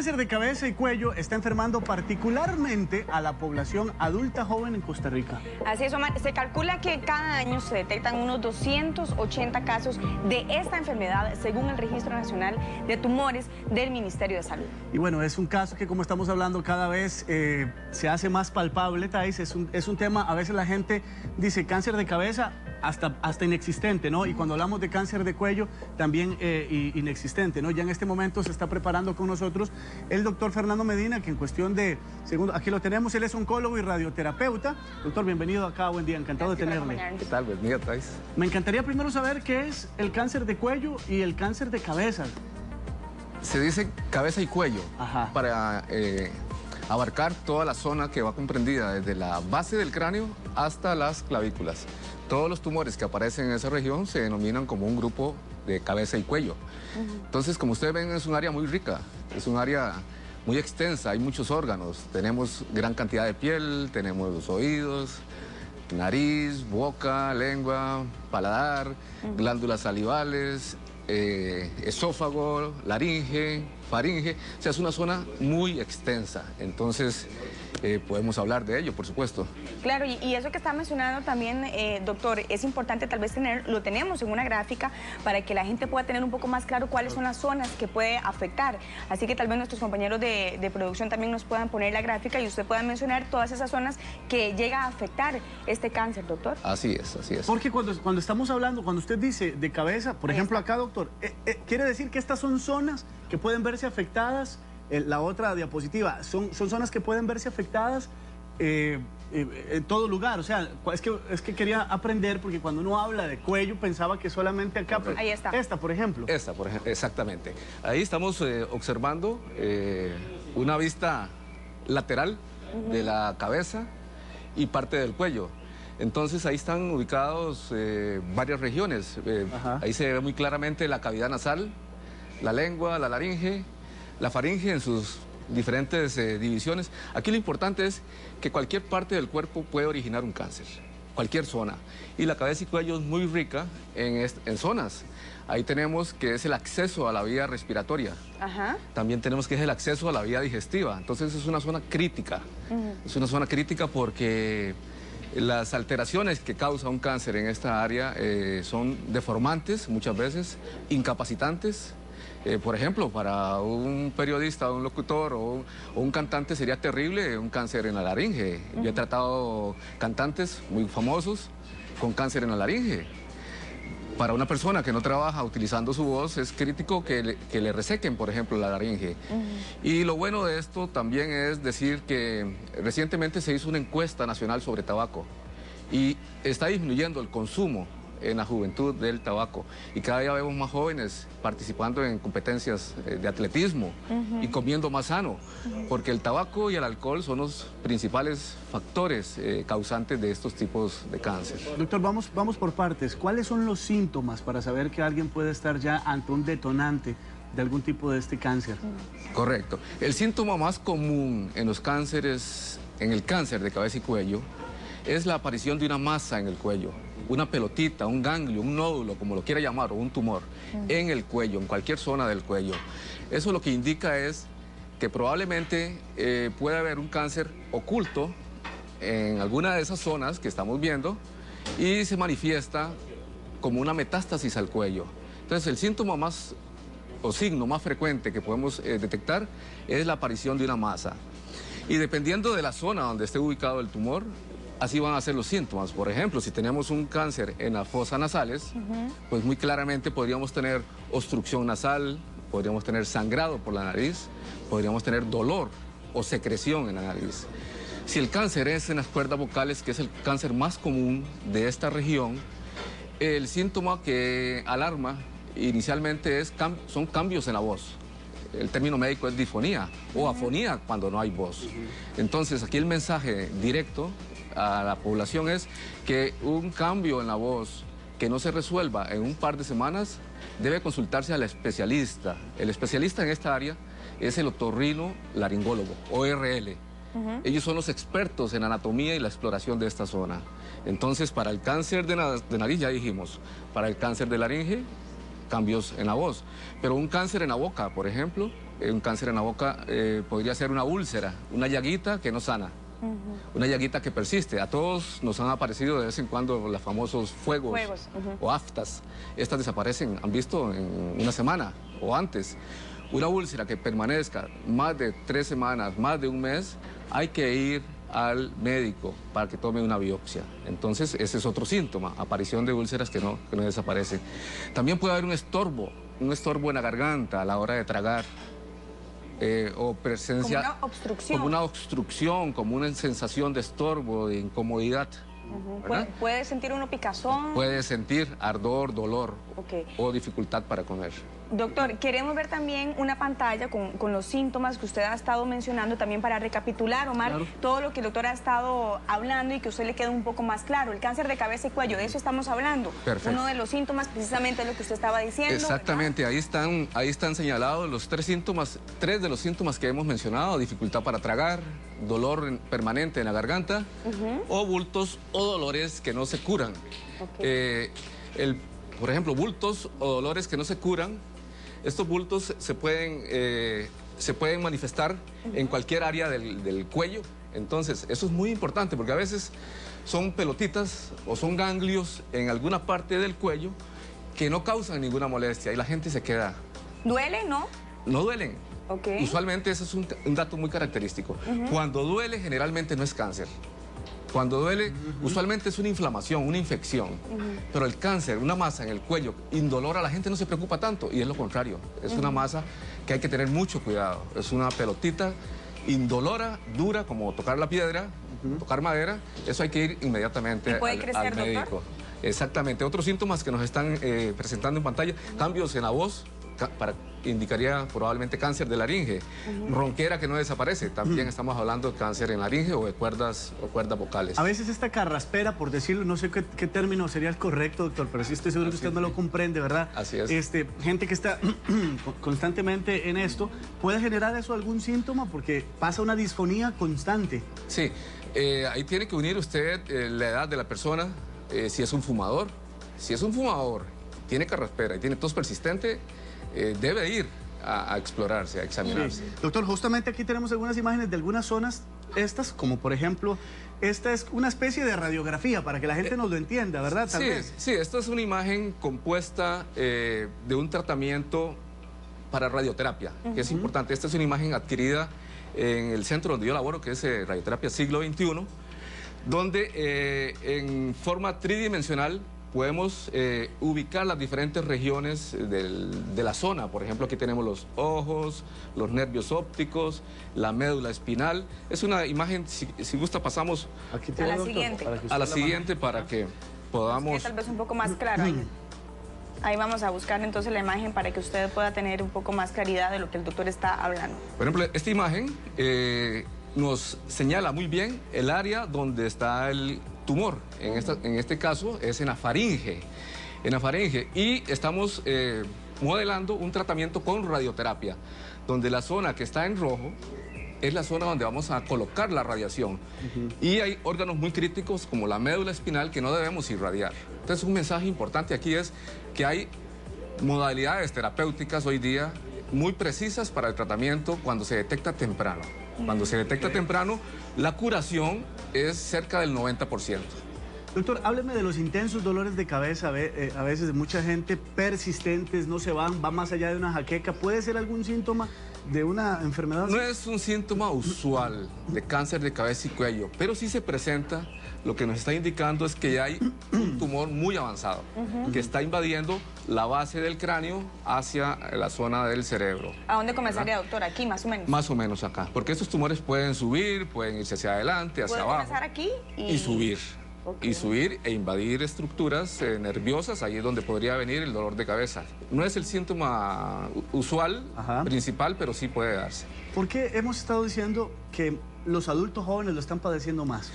cáncer de cabeza y cuello está enfermando particularmente a la población adulta joven en Costa Rica. Así es, Omar. Se calcula que cada año se detectan unos 280 casos de esta enfermedad, según el Registro Nacional de Tumores del Ministerio de Salud. Y bueno, es un caso que, como estamos hablando, cada vez se hace más palpable, Thais. Es un tema, a veces la gente dice cáncer de cabeza hasta inexistente, ¿no? Y cuando hablamos de cáncer de cuello, también inexistente, ¿no? Ya en este momento se está preparando con nosotros el doctor Fernando Medina, que en cuestión de segundos, aquí lo tenemos, él es oncólogo y radioterapeuta. Doctor, bienvenido acá, buen día, encantado de tenerle. ¿Qué tal? Buen día, Thais. Me encantaría primero saber qué es el cáncer de cuello y el cáncer de cabeza. Se dice cabeza y cuello. Ajá. Para abarcar toda la zona que va comprendida desde la base del cráneo hasta las clavículas. Todos los tumores que aparecen en esa región se denominan como un grupo de cabeza y cuello. Entonces, como ustedes ven, es un área muy rica, es un área muy extensa, hay muchos órganos. Tenemos gran cantidad de piel, tenemos los oídos, nariz, boca, lengua, paladar, glándulas salivales, esófago, laringe, faringe. O sea, es una zona muy extensa. Entonces, podemos hablar de ello, por supuesto. Claro, y eso que está mencionando también, doctor, es importante tal vez lo tenemos en una gráfica para que la gente pueda tener un poco más claro cuáles son las zonas que puede afectar. Así que tal vez nuestros compañeros de producción también nos puedan poner la gráfica y usted pueda mencionar todas esas zonas que llega a afectar este cáncer, doctor. Así es, así es. Porque cuando estamos hablando, cuando usted dice de cabeza, por ejemplo acá, doctor, quiere decir que estas son zonas que pueden verse afectadas. La otra diapositiva, son zonas que pueden verse afectadas en todo lugar. O sea, es que quería aprender, porque cuando uno habla de cuello pensaba que solamente acá. Pero ahí está. Esta, por ejemplo. Esta, por ejemplo, exactamente. Ahí estamos observando una vista lateral de la cabeza y parte del cuello. Entonces ahí están ubicados varias regiones. Ahí se ve muy claramente la cavidad nasal, la lengua, la laringe, la faringe en sus diferentes divisiones. Aquí lo importante es que cualquier parte del cuerpo puede originar un cáncer, cualquier zona. Y la cabeza y cuello es muy rica en zonas. Ahí tenemos que es el acceso a la vía respiratoria. También tenemos que es el acceso a la vía digestiva. Entonces es una zona crítica. Es una zona crítica porque las alteraciones que causa un cáncer en esta área son deformantes muchas veces, incapacitantes. Por ejemplo, para un periodista, un locutor o un cantante sería terrible un cáncer en la laringe. Yo he tratado cantantes muy famosos con cáncer en la laringe. Para una persona que no trabaja utilizando su voz es crítico que le resequen, por ejemplo, la laringe. Y lo bueno de esto también es decir que recientemente se hizo una encuesta nacional sobre tabaco y está disminuyendo el consumo en la juventud del tabaco y cada día vemos más jóvenes participando en competencias de atletismo y comiendo más sano, porque el tabaco y el alcohol son los principales factores causantes de estos tipos de cáncer. Doctor, vamos por partes. ¿Cuáles son los síntomas para saber que alguien puede estar ya ante un detonante de algún tipo de este cáncer? Correcto. El síntoma más común en los cánceres, en el cáncer de cabeza y cuello, es la aparición de una masa en el cuello, una pelotita, un ganglio, un nódulo, como lo quiera llamar, o un tumor, en el cuello, en cualquier zona del cuello. Eso lo que indica es que probablemente puede haber un cáncer oculto en alguna de esas zonas que estamos viendo y se manifiesta como una metástasis al cuello. Entonces, el síntoma más, o signo más frecuente que podemos detectar es la aparición de una masa. Y dependiendo de la zona donde esté ubicado el tumor, así van a ser los síntomas. Por ejemplo, si tenemos un cáncer en las fosas nasales, pues muy claramente podríamos tener obstrucción nasal, podríamos tener sangrado por la nariz, podríamos tener dolor o secreción en la nariz. Si el cáncer es en las cuerdas vocales, que es el cáncer más común de esta región, el síntoma que alarma inicialmente son cambios en la voz. El término médico es disfonía o afonía cuando no hay voz. Entonces, aquí el mensaje directo a la población es que un cambio en la voz que no se resuelva en un par de semanas debe consultarse al especialista. El especialista en esta área es el otorrinolaringólogo, ORL. Ellos son los expertos en anatomía y la exploración de esta zona. Entonces, para el cáncer de nariz ya dijimos, para el cáncer de laringe, cambios en la voz. Pero un cáncer en la boca, por ejemplo, un cáncer en la boca podría ser una úlcera, una llaguita que no sana. Una llaguita que persiste. A todos nos han aparecido de vez en cuando los famosos fuegos. O aftas. Estas desaparecen, han visto, en una semana o antes. Una úlcera que permanezca más de 3 semanas, más de un mes, hay que ir al médico para que tome una biopsia. Entonces, ese es otro síntoma, aparición de úlceras que no desaparecen. También puede haber un estorbo en la garganta a la hora de tragar. O presencia... Como una obstrucción. Como una obstrucción, como una sensación de estorbo, de incomodidad. ¿Puede sentir uno picazón? Puede sentir ardor, dolor o dificultad para comer. Doctor, queremos ver también una pantalla con los síntomas que usted ha estado mencionando, también para recapitular, Omar, todo lo que el doctor ha estado hablando y que a usted le quede un poco más claro. El cáncer de cabeza y cuello, de eso estamos hablando. Perfecto. Uno de los síntomas precisamente es lo que usted estaba diciendo. Exactamente, ahí están señalados los 3 síntomas, 3 de los síntomas que hemos mencionado: dificultad para tragar, dolor permanente en la garganta o bultos o dolores que no se curan. Por ejemplo, bultos o dolores que no se curan. Estos bultos se pueden manifestar en cualquier área del cuello. Entonces, eso es muy importante porque a veces son pelotitas o son ganglios en alguna parte del cuello que no causan ninguna molestia y la gente se queda. ¿Duele, no? No duelen. Usualmente ese es un dato muy característico. Cuando duele, generalmente no es cáncer. Cuando duele, usualmente es una inflamación, una infección. Pero el cáncer, una masa en el cuello indolora, la gente no se preocupa tanto. Y es lo contrario. Es una masa que hay que tener mucho cuidado. Es una pelotita indolora, dura, como tocar la piedra, tocar madera. Eso hay que ir inmediatamente al médico. Doctor? Exactamente. Otros síntomas que nos están presentando en pantalla: cambios en la voz, indicaría probablemente cáncer de laringe. Ronquera que no desaparece, también estamos hablando de cáncer en laringe o de cuerdas vocales. A veces esta carraspera, por decirlo, no sé qué término sería el correcto, doctor, pero sí estoy seguro que usted me lo comprende, ¿verdad? Así es. Gente que está constantemente en esto, ¿puede generar eso algún síntoma? Porque pasa una disfonía constante. Sí, ahí tiene que unir usted la edad de la persona, si es un fumador. Si es un fumador, tiene carraspera y tiene tos persistente, debe ir a explorarse, a examinarse. Sí. Doctor, justamente aquí tenemos algunas imágenes de algunas zonas, como por ejemplo, esta es una especie de radiografía para que la gente nos lo entienda, ¿verdad? Tal vez. Sí, esta es una imagen compuesta de un tratamiento para radioterapia, que es importante. Esta es una imagen adquirida en el centro donde yo laboro, que es Radioterapia Siglo XXI, donde en forma tridimensional podemos ubicar las diferentes regiones de la zona. Por ejemplo, aquí tenemos los ojos, los nervios ópticos, la médula espinal. Es una imagen, si gusta pasamos aquí a la siguiente. A la siguiente para que podamos... Es que tal vez un poco más claro. Ahí vamos a buscar entonces la imagen para que usted pueda tener un poco más claridad de lo que el doctor está hablando. Por ejemplo, esta imagen nos señala muy bien el área donde está el tumor. En este caso es en la faringe. Y estamos modelando un tratamiento con radioterapia, donde la zona que está en rojo es la zona donde vamos a colocar la radiación. Y hay órganos muy críticos como la médula espinal que no debemos irradiar. Entonces, un mensaje importante aquí es que hay modalidades terapéuticas hoy día muy precisas para el tratamiento cuando se detecta temprano. Cuando se detecta temprano, la curación es cerca del 90%. Doctor, hábleme de los intensos dolores de cabeza, a veces de mucha gente, persistentes, no se va más allá de una jaqueca. ¿Puede ser algún síntoma de una enfermedad? No es un síntoma usual de cáncer de cabeza y cuello, pero sí se presenta. Lo que nos está indicando es que ya hay un tumor muy avanzado que está invadiendo la base del cráneo hacia la zona del cerebro. ¿A dónde comenzaría, doctor? ¿Aquí, más o menos? Más o menos acá, porque estos tumores pueden subir, pueden irse hacia adelante, hacia abajo. Puede comenzar aquí y subir. Y subir e invadir estructuras nerviosas, ahí es donde podría venir el dolor de cabeza. No es el síntoma usual, principal, pero sí puede darse. ¿Por qué hemos estado diciendo que los adultos jóvenes lo están padeciendo más?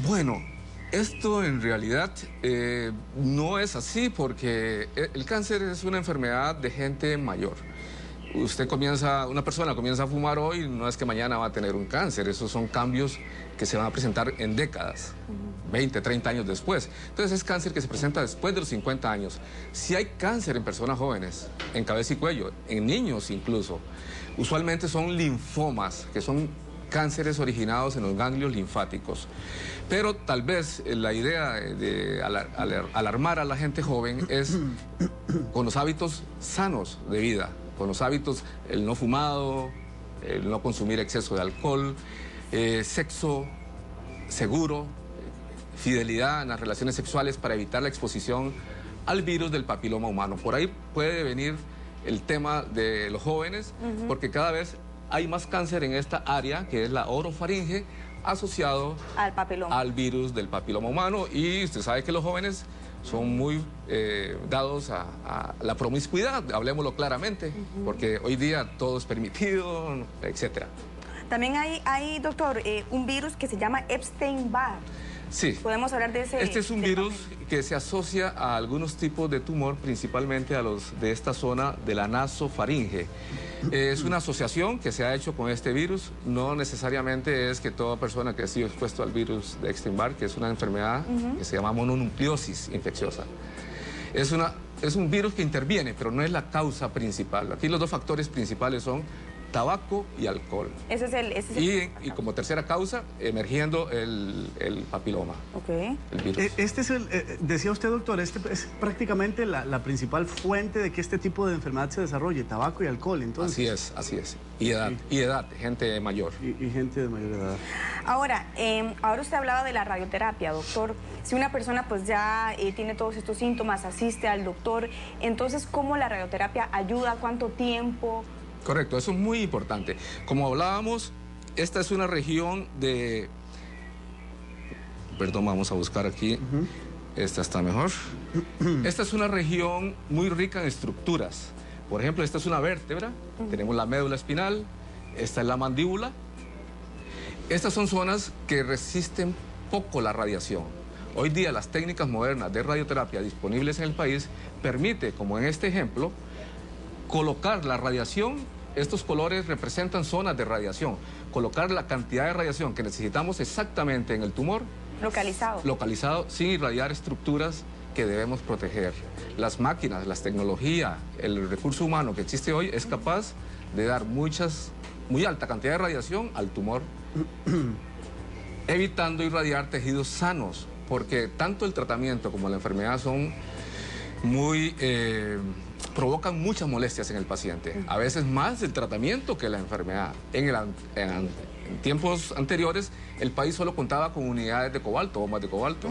Bueno, esto en realidad no es así, porque el cáncer es una enfermedad de gente mayor. una persona comienza a fumar hoy, no es que mañana va a tener un cáncer, esos son cambios que se van a presentar en décadas, 20, 30 años después. Entonces es cáncer que se presenta después de los 50 años. Si hay cáncer en personas jóvenes, en cabeza y cuello, en niños incluso, usualmente son linfomas, que son cánceres originados en los ganglios linfáticos. Pero tal vez la idea de alarmar a la gente joven es con los hábitos sanos de vida, con los hábitos, el no fumado, el no consumir exceso de alcohol, sexo seguro, fidelidad en las relaciones sexuales para evitar la exposición al virus del papiloma humano. Por ahí puede venir el tema de los jóvenes, porque cada vez hay más cáncer en esta área, que es la orofaringe, asociado al virus del papiloma humano. Y usted sabe que los jóvenes son muy dados a la promiscuidad, hablemoslo claramente, porque hoy día todo es permitido, etcétera. También hay doctor, un virus que se llama Epstein-Barr. Sí. ¿Podemos hablar de ese? Este es un virus que se asocia a algunos tipos de tumor, principalmente a los de esta zona de la nasofaringe. Es una asociación que se ha hecho con este virus. No necesariamente es que toda persona que ha sido expuesto al virus de Epstein-Barr, que es una enfermedad que se llama mononucleosis infecciosa. Es un virus que interviene, pero no es la causa principal. Aquí los dos factores principales son tabaco y alcohol. Ese es el y como tercera causa, emergiendo el papiloma. Okay. El virus. Este es decía usted, doctor, este es prácticamente la principal fuente de que este tipo de enfermedad se desarrolle, tabaco y alcohol, entonces. Así es. Y edad, gente mayor. Y gente de mayor edad. Ahora usted hablaba de la radioterapia, doctor. Si una persona pues ya tiene todos estos síntomas, asiste al doctor, entonces, ¿cómo la radioterapia ayuda? ¿Cuánto tiempo? Correcto, eso es muy importante. Como hablábamos, esta es una región de... Perdón, vamos a buscar aquí. Esta está mejor. Esta es una región muy rica en estructuras. Por ejemplo, esta es una vértebra. Tenemos la médula espinal. Esta es la mandíbula. Estas son zonas que resisten poco la radiación. Hoy día las técnicas modernas de radioterapia disponibles en el país permite, como en este ejemplo, colocar la radiación. Estos colores representan zonas de radiación. Colocar la cantidad de radiación que necesitamos exactamente en el tumor. Localizado, sin irradiar estructuras que debemos proteger. Las máquinas, las tecnologías, el recurso humano que existe hoy es capaz de dar muy alta cantidad de radiación al tumor, evitando irradiar tejidos sanos, porque tanto el tratamiento como la enfermedad son provocan muchas molestias en el paciente, a veces más el tratamiento que la enfermedad. En tiempos anteriores, el país solo contaba con unidades de cobalto, bombas de cobalto.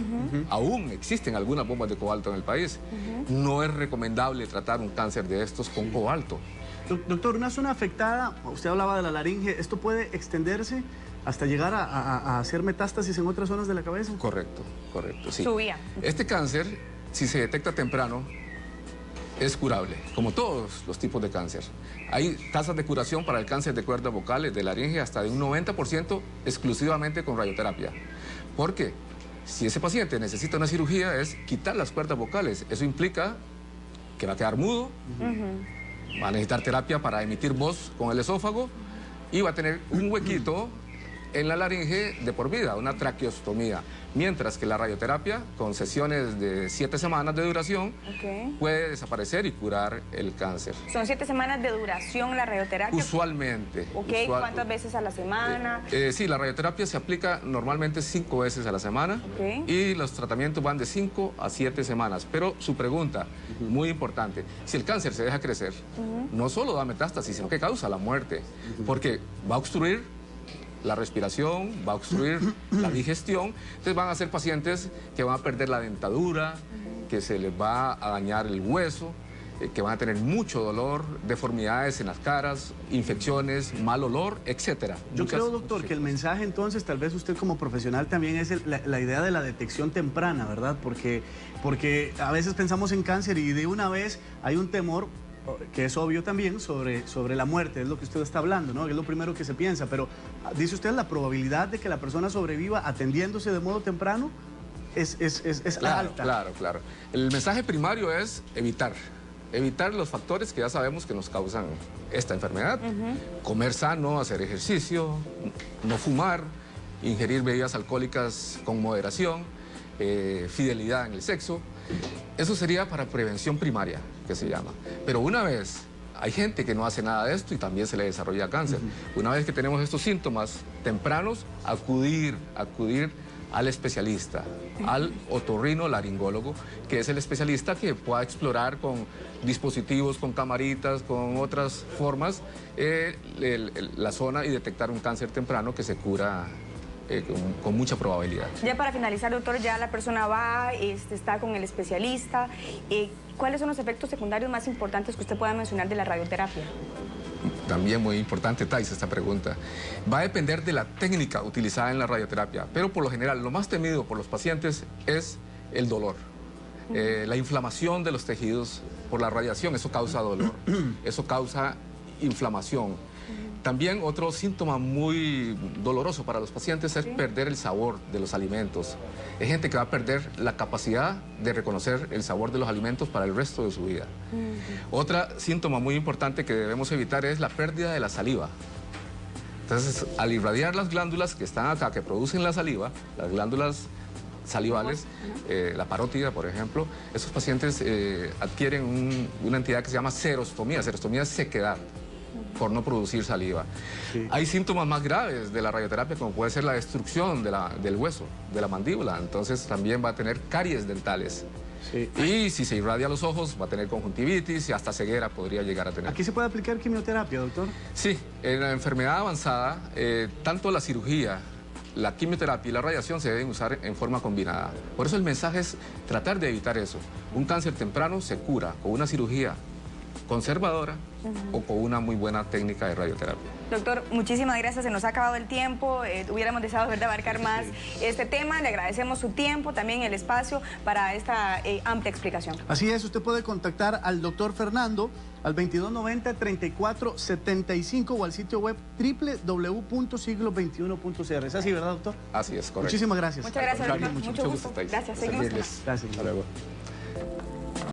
Aún existen algunas bombas de cobalto en el país. No es recomendable tratar un cáncer de estos con cobalto. Doctor, una zona afectada, usted hablaba de la laringe, ¿esto puede extenderse hasta llegar a hacer metástasis en otras zonas de la cabeza? Correcto, sí. Subía. Este cáncer, si se detecta temprano, es curable, como todos los tipos de cáncer. Hay tasas de curación para el cáncer de cuerdas vocales, de laringe, hasta de un 90% exclusivamente con radioterapia. ¿Por qué? Si ese paciente necesita una cirugía, es quitar las cuerdas vocales. Eso implica que va a quedar mudo, va a necesitar terapia para emitir voz con el esófago y va a tener un huequito en la laringe de por vida, una traqueostomía. Mientras que la radioterapia, con sesiones de 7 semanas de duración, puede desaparecer y curar el cáncer. ¿Son 7 semanas de duración la radioterapia? Usualmente. ¿Cuántas veces a la semana? Sí, la radioterapia se aplica normalmente 5 veces a la semana y los tratamientos van de 5 a 7 semanas. Pero su pregunta, muy importante, si el cáncer se deja crecer, no solo da metástasis, sino que causa la muerte, porque va a obstruir la respiración, va a obstruir la digestión. Entonces van a ser pacientes que van a perder la dentadura, que se les va a dañar el hueso, que van a tener mucho dolor, deformidades en las caras, infecciones, mal olor, etcétera. Yo creo, doctor, que el mensaje entonces, tal vez usted como profesional también es la idea de la detección temprana, ¿verdad? Porque a veces pensamos en cáncer y de una vez hay un temor que es obvio también sobre la muerte, es lo que usted está hablando, ¿no? Es lo primero que se piensa, pero dice usted la probabilidad de que la persona sobreviva atendiéndose de modo temprano es alta. Claro. El mensaje primario es evitar evitar los factores que ya sabemos que nos causan esta enfermedad. Comer sano, hacer ejercicio, no fumar, ingerir bebidas alcohólicas con moderación, fidelidad en el sexo. Eso sería para prevención primaria, que se llama. Pero una vez, hay gente que no hace nada de esto y también se le desarrolla cáncer. Una vez que tenemos estos síntomas tempranos, acudir al especialista, al otorrinolaringólogo, que es el especialista que pueda explorar con dispositivos, con camaritas, con otras formas, la zona y detectar un cáncer temprano que se cura con mucha probabilidad. Ya para finalizar, doctor, ya la persona va, está con el especialista. ¿Cuáles son los efectos secundarios más importantes que usted pueda mencionar de la radioterapia? También muy importante, Thais, esta pregunta. Va a depender de la técnica utilizada en la radioterapia, pero por lo general lo más temido por los pacientes es el dolor. La inflamación de los tejidos por la radiación, eso causa dolor, eso causa inflamación. También otro síntoma muy doloroso para los pacientes es perder el sabor de los alimentos. Hay gente que va a perder la capacidad de reconocer el sabor de los alimentos para el resto de su vida. Otro síntoma muy importante que debemos evitar es la pérdida de la saliva. Entonces, al irradiar las glándulas que están acá, que producen la saliva, las glándulas salivales, la parótida, por ejemplo, esos pacientes adquieren una entidad que se llama serostomía. Serostomía es sequedad por no producir saliva. Sí. Hay síntomas más graves de la radioterapia, como puede ser la destrucción del hueso, de la mandíbula. Entonces también va a tener caries dentales. Sí. Y si se irradia los ojos, va a tener conjuntivitis y hasta ceguera podría llegar a tener. ¿Aquí se puede aplicar quimioterapia, doctor? Sí, en la enfermedad avanzada, tanto la cirugía, la quimioterapia y la radiación se deben usar en forma combinada. Por eso el mensaje es tratar de evitar eso. Un cáncer temprano se cura con una cirugía conservadora o con una muy buena técnica de radioterapia. Doctor, muchísimas gracias, se nos ha acabado el tiempo, hubiéramos deseado abarcar más este tema, le agradecemos su tiempo, también el espacio para esta amplia explicación. Así es, usted puede contactar al doctor Fernando al 2290-3475 o al sitio web www.siglo21.cr. ¿Es así, verdad, doctor? Así es, correcto. Muchísimas gracias. Muchas gracias, doctor. Mucho gusto. Gracias, seguimos. Gracias. Hasta luego.